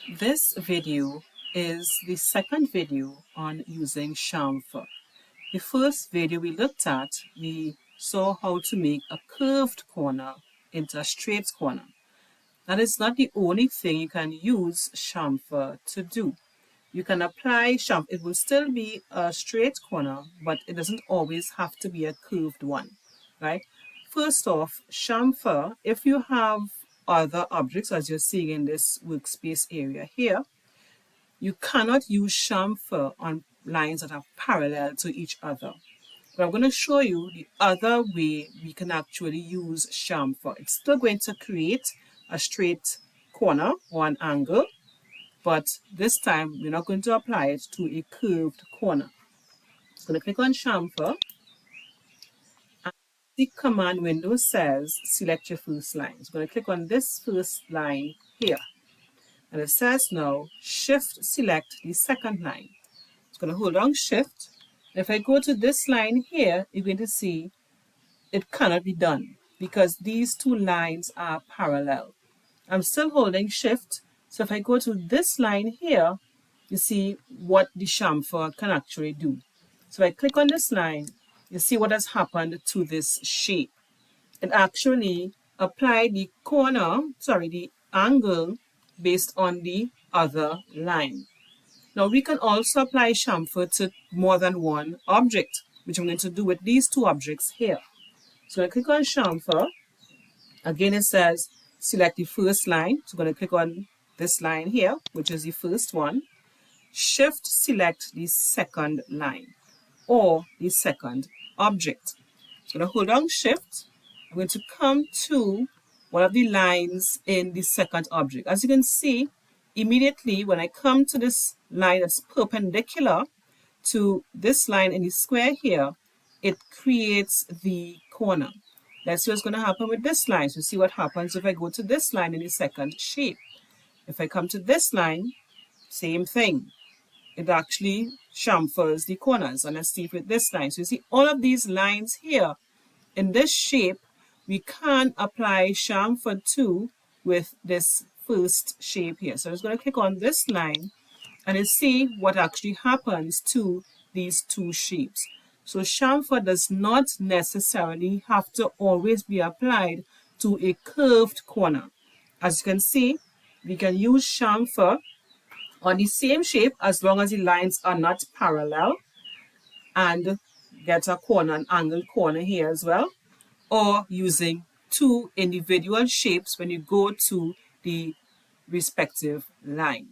This video is the second video on using chamfer. The first video we looked at, we saw how to make a curved corner into a straight corner. That is not the only thing you can use chamfer to do. You can apply chamfer. It will still be a straight corner, but it doesn't always have to be a curved one, right? First off, chamfer, if you have other objects, as you're seeing in this workspace area here, you cannot use chamfer on lines that are parallel to each other. But I'm going to show you the other way we can actually use chamfer. It's still going to create a straight corner or an angle, but this time we're not going to apply it to a curved corner. I'm going to click on chamfer. The command window says select your first line. So I'm going to click on this first line here. And it says now shift select the second line. It's going to hold on shift. If I go to this line here, you're going to see it cannot be done because these two lines are parallel. I'm still holding shift. So if I go to this line here, you see what the chamfer can actually do. So if I click on this line, you see what has happened to this shape. It actually applied the the angle based on the other line. Now we can also apply chamfer to more than one object, which I'm going to do with these two objects here. So I click on chamfer. Again, it says select the first line. So I'm going to click on this line here, which is the first one. Shift select the second line or the second object. So I'm going to hold down shift. I'm going to come to one of the lines in the second object. As you can see, immediately when I come to this line that's perpendicular to this line in the square here, it creates the corner. Let's see what's going to happen with this line. So see what happens if I go to this line in the second shape. If I come to this line, same thing. It actually chamfers the corners. And let's see with this line. So you see all of these lines here in this shape, we can apply chamfer to with this first shape here. So I'm just going to click on this line and you see what actually happens to these two shapes. So chamfer does not necessarily have to always be applied to a curved corner. As you can see, we can use chamfer on the same shape as long as the lines are not parallel and get a corner, an angled corner here as well, or using two individual shapes when you go to the respective line.